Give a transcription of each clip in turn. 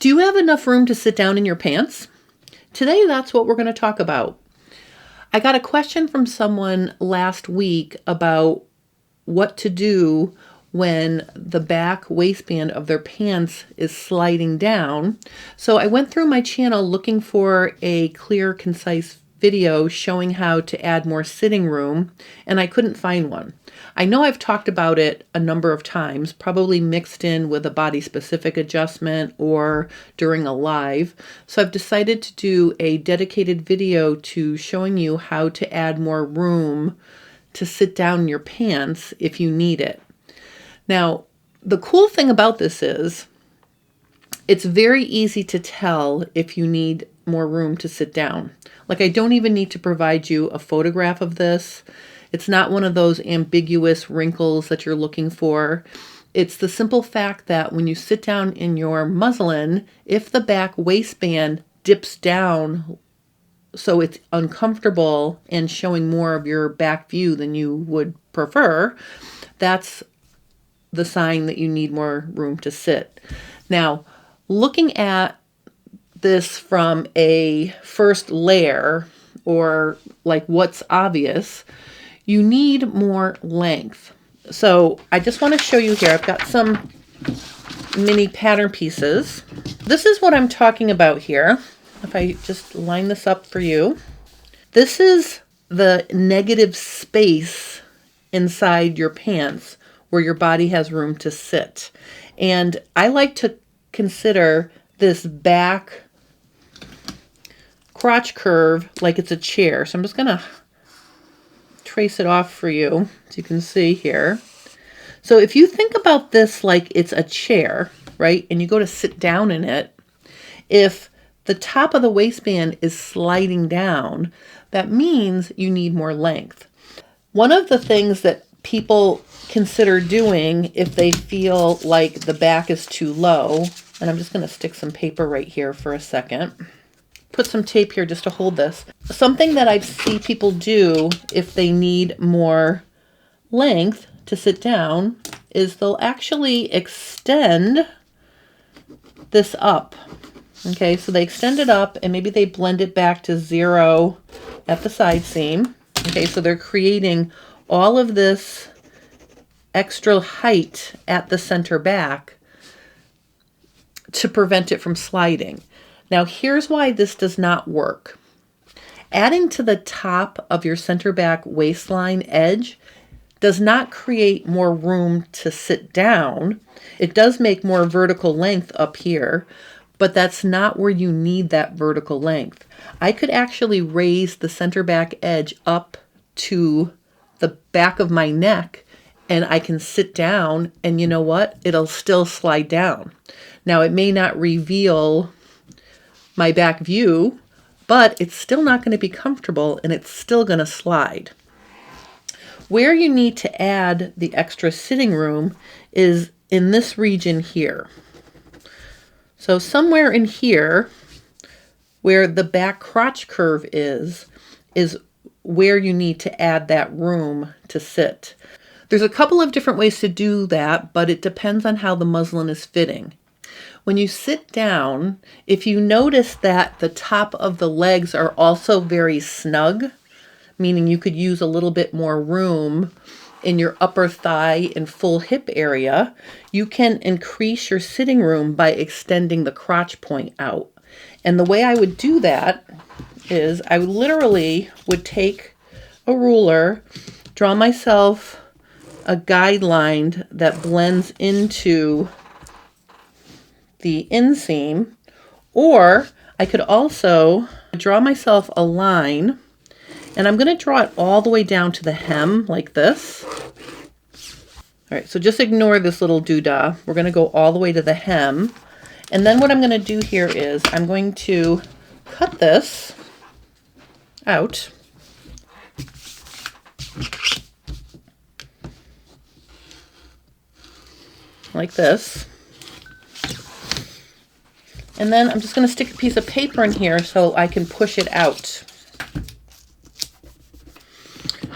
Do you have enough room to sit down in your pants? Today, that's what we're going to talk about. I got a question from someone last week about what to do when the back waistband of their pants is sliding down. So I went through my channel looking for a clear, concise video showing how to add more sitting room, and I couldn't find one. I know I've talked about it a number of times, probably mixed in with a body-specific adjustment or during a live. So I've decided to do a dedicated video to showing you how to add more room to sit down in your pants if you need it. Now, the cool thing about this is it's very easy to tell if you need more room to sit down. Like, I don't even need to provide you a photograph of this. It's not one of those ambiguous wrinkles that you're looking for. It's the simple fact that when you sit down in your muslin, if the back waistband dips down so it's uncomfortable and showing more of your back view than you would prefer, that's the sign that you need more room to sit. Now, looking at this from a first layer, or like what's obvious, you need more length. So I just want to show you here, I've got some mini pattern pieces. This is what I'm talking about here. If I just line this up for you, this is the negative space inside your pants where your body has room to sit. And I like to consider this back crotch curve like it's a chair. So I'm just gonna trace it off for you so you can see here. So if you think about this like it's a chair, right, and you go to sit down in it, if the top of the waistband is sliding down, that means you need more length. One of the things that people consider doing if they feel like the back is too low, and I'm just going to stick some paper right here for a second. Put some tape here just to hold this. Something that I see people do if they need more length to sit down is they'll actually extend this up. Okay, so they extend it up and maybe they blend it back to 0 at the side seam. Okay, so they're creating all of this extra height at the center back to prevent it from sliding. Now, here's why this does not work. Adding to the top of your center back waistline edge does not create more room to sit down. It does make more vertical length up here, but that's not where you need that vertical length. I could actually raise the center back edge up to the back of my neck and I can sit down, and you know what? It'll still slide down. Now, it may not reveal my back view, but it's still not going to be comfortable and it's still going to slide. Where you need to add the extra sitting room is in this region here. So somewhere in here, where the back crotch curve is where you need to add that room to sit. There's a couple of different ways to do that, but it depends on how the muslin is fitting. When you sit down, if you notice that the top of the legs are also very snug, meaning you could use a little bit more room in your upper thigh and full hip area, you can increase your sitting room by extending the crotch point out. And the way I would do that is I literally would take a ruler, draw myself a guideline that blends into the inseam, or I could also draw myself a line, and I'm going to draw it all the way down to the hem like this. All right, so just ignore this little doodah. We're going to go all the way to the hem, and then what I'm going to do here is I'm going to cut this out. Like this. And then I'm just going to stick a piece of paper in here so I can push it out.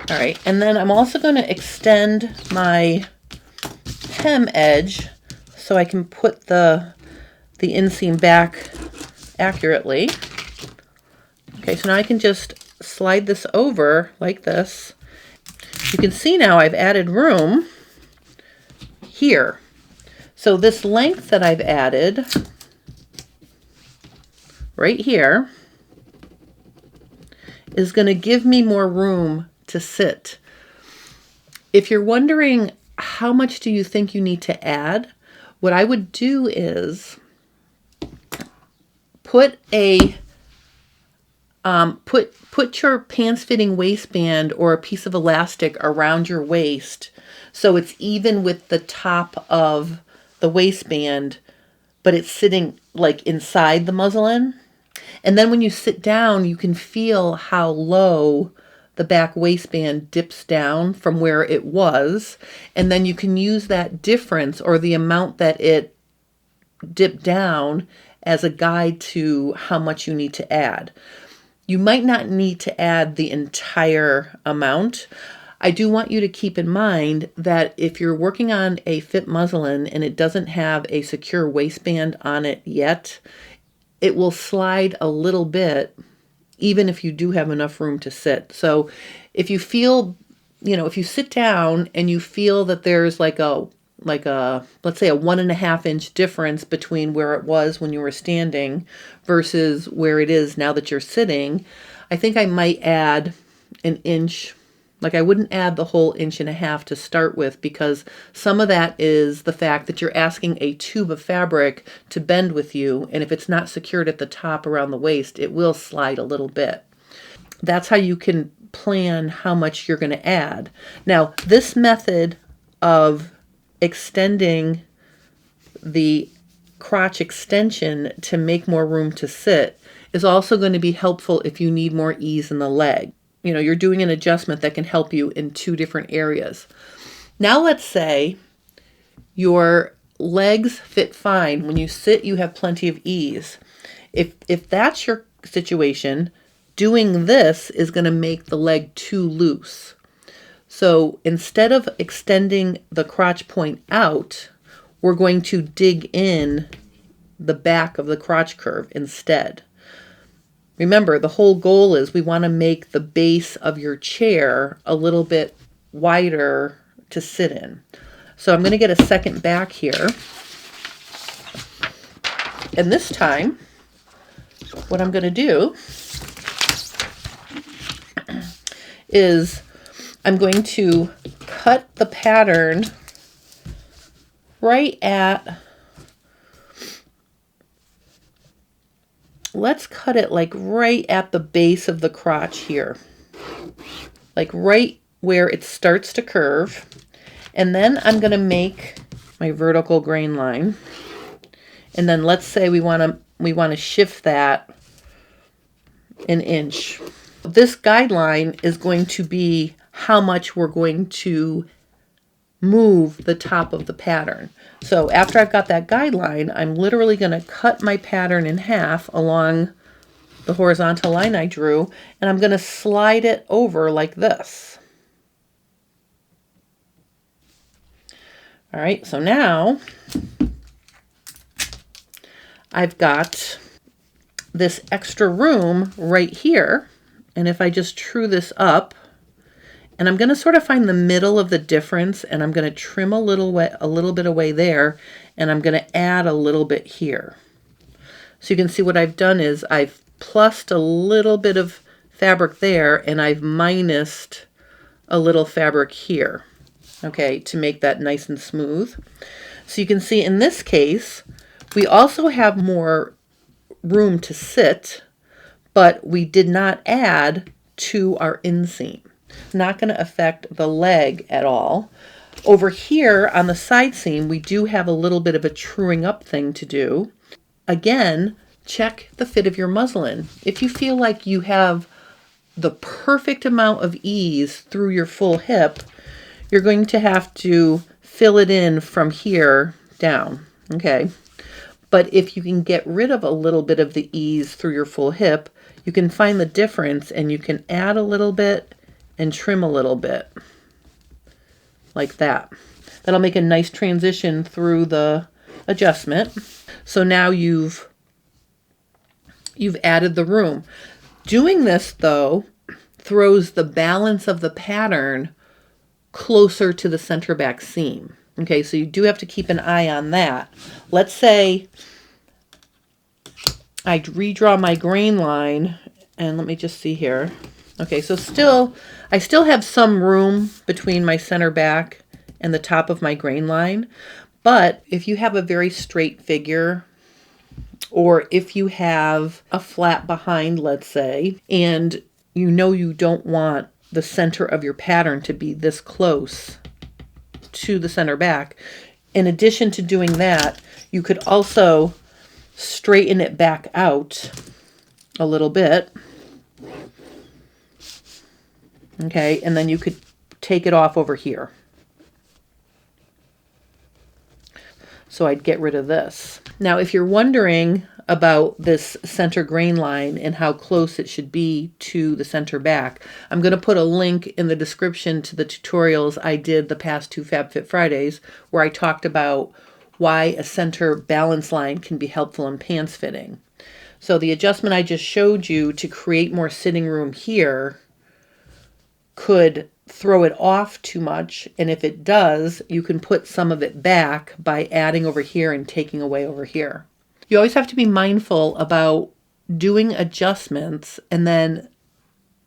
All right, and then I'm also going to extend my hem edge so I can put the the inseam back accurately. Okay, so now I can just slide this over like this. You can see now I've added room here. So this length that I've added right here is going to give me more room to sit. If you're wondering how much do you think you need to add, what I would do is put a put your pants fitting waistband or a piece of elastic around your waist so it's even with the top of the waistband, but it's sitting like inside the muslin. And then when you sit down, you can feel how low the back waistband dips down from where it was. And then you can use that difference or the amount that it dipped down as a guide to how much you need to add. You might not need to add the entire amount. I do want you to keep in mind that if you're working on a fit muslin and it doesn't have a secure waistband on it yet, it will slide a little bit even if you do have enough room to sit. So if you feel, if you sit down and you feel that there's like a, let's say a 1.5 inch difference between where it was when you were standing versus where it is now that you're sitting, I think I might add an inch. Like I wouldn't add the whole 1.5 inches to start with because some of that is the fact that you're asking a tube of fabric to bend with you. And if it's not secured at the top around the waist, it will slide a little bit. That's how you can plan how much you're going to add. Now, this method of extending the crotch extension to make more room to sit is also going to be helpful if you need more ease in the leg. You're doing an adjustment that can help you in 2 different areas. Now let's say your legs fit fine. When you sit, you have plenty of ease. If that's your situation, doing this is going to make the leg too loose. So instead of extending the crotch point out, we're going to dig in the back of the crotch curve instead. Remember, the whole goal is we want to make the base of your chair a little bit wider to sit in. So I'm going to get a second back here. And this time, what I'm going to do is I'm going to cut the pattern right at, let's cut it like right at the base of the crotch here. Like right where it starts to curve. And then I'm going to make my vertical grain line. And then let's say we want to shift that 1 inch. This guideline is going to be how much we're going to move the top of the pattern. So after I've got that guideline, I'm literally going to cut my pattern in half along the horizontal line I drew, and I'm going to slide it over like this. All right, so now I've got this extra room right here, and if I just true this up, and I'm going to sort of find the middle of the difference, and I'm going to trim a little bit away there, and I'm going to add a little bit here. So you can see what I've done is I've plussed a little bit of fabric there, and I've minused a little fabric here, okay, to make that nice and smooth. So you can see in this case, we also have more room to sit, but we did not add to our inseam. Not going to affect the leg at all. Over here on the side seam, we do have a little bit of a truing up thing to do. Again, check the fit of your muslin. If you feel like you have the perfect amount of ease through your full hip, you're going to have to fill it in from here down, okay? But if you can get rid of a little bit of the ease through your full hip, you can find the difference and you can add a little bit and trim a little bit like that. That'll make a nice transition through the adjustment. So now you've added the room. Doing this though throws the balance of the pattern closer to the center back seam. Okay, so you do have to keep an eye on that. Let's say I redraw my grain line, and let me just see here. Okay, so I still have some room between my center back and the top of my grain line, but if you have a very straight figure, or if you have a flat behind, let's say, and you know you don't want the center of your pattern to be this close to the center back, in addition to doing that, you could also straighten it back out a little bit. Okay, and then you could take it off over here. So I'd get rid of this. Now, if you're wondering about this center grain line and how close it should be to the center back, I'm going to put a link in the description to the tutorials I did the past 2 FabFit Fridays, where I talked about why a center balance line can be helpful in pants fitting. So the adjustment I just showed you to create more sitting room here could throw it off too much, and if it does, you can put some of it back by adding over here and taking away over here. You always have to be mindful about doing adjustments and then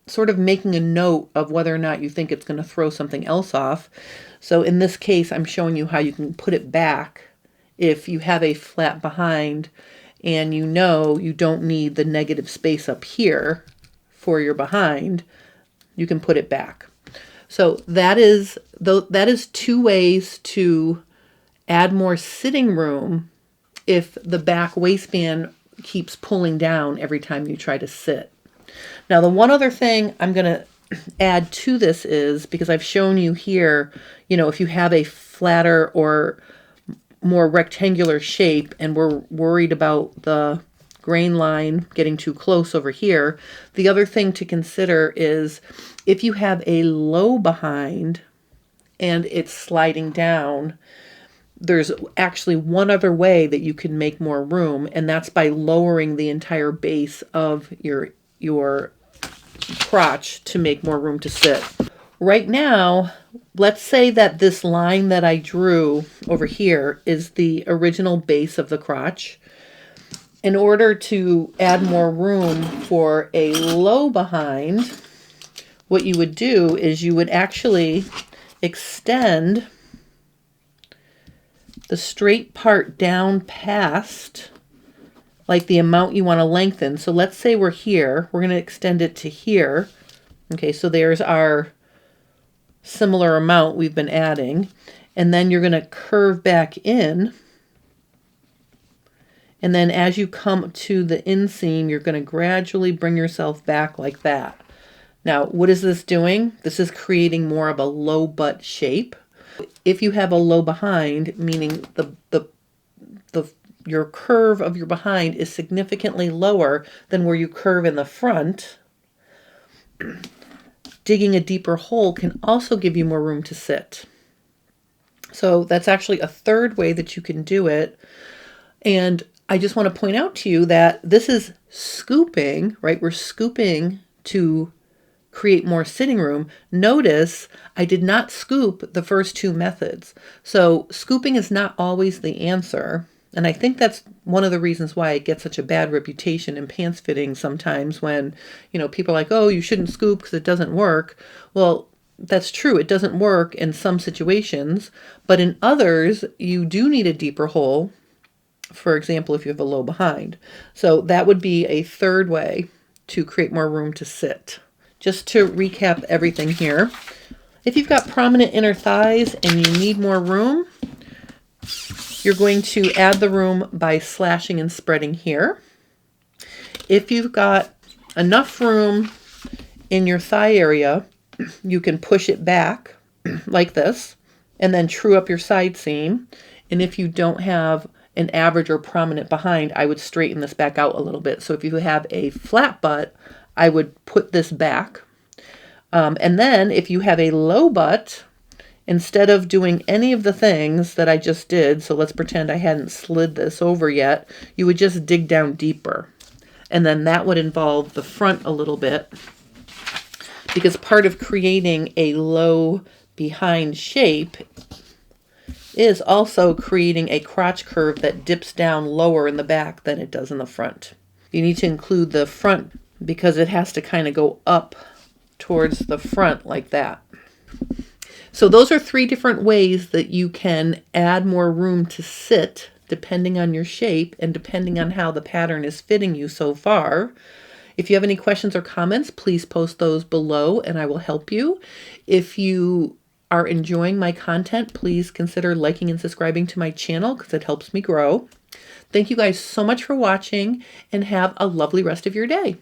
sort of making a note of whether or not you think it's going to throw something else off. So in this case, I'm showing you how you can put it back if you have a flat behind and you know you don't need the negative space up here for your behind. You can put it back. So that is 2 ways to add more sitting room if the back waistband keeps pulling down every time you try to sit. Now, the one other thing I'm going to add to this is, because I've shown you here, if you have a flatter or more rectangular shape and we're worried about the grain line getting too close over here, the other thing to consider is if you have a low behind and it's sliding down, there's actually one other way that you can make more room, and that's by lowering the entire base of your crotch to make more room to sit. Right now, let's say that this line that I drew over here is the original base of the crotch. In order to add more room for a low behind, what you would do is you would actually extend the straight part down past like the amount you want to lengthen. So let's say we're here, we're going to extend it to here. Okay, so there's our similar amount we've been adding. And then you're going to curve back in. And then as you come to the inseam, you're going to gradually bring yourself back like that. Now, what is this doing? This is creating more of a low butt shape. If you have a low behind, meaning your curve of your behind is significantly lower than where you curve in the front, digging a deeper hole can also give you more room to sit. So that's actually a third way that you can do it. And I just want to point out to you that this is scooping, right? We're scooping to create more sitting room. Notice I did not scoop the first 2 methods. So scooping is not always the answer. And I think that's one of the reasons why it gets such a bad reputation in pants fitting sometimes when, people are like, oh, you shouldn't scoop because it doesn't work. Well, that's true. It doesn't work in some situations, but in others, you do need a deeper hole. For example, if you have a low behind. So that would be a third way to create more room to sit. Just to recap everything here, if you've got prominent inner thighs and you need more room, you're going to add the room by slashing and spreading here. If you've got enough room in your thigh area, you can push it back like this and then true up your side seam. And if you don't have an average or prominent behind, I would straighten this back out a little bit. So if you have a flat butt, I would put this back. And then if you have a low butt instead of doing any of the things that I just did, so let's pretend I hadn't slid this over yet, you would just dig down deeper. And then that would involve the front a little bit, because part of creating a low behind shape is also creating a crotch curve that dips down lower in the back than it does in the front. You need to include the front because it has to kind of go up towards the front like that. So those are 3 different ways that you can add more room to sit depending on your shape and depending on how the pattern is fitting you so far. If you have any questions or comments, please post those below and I will help you. If you are enjoying my content, please consider liking and subscribing to my channel because it helps me grow. Thank you guys so much for watching and have a lovely rest of your day.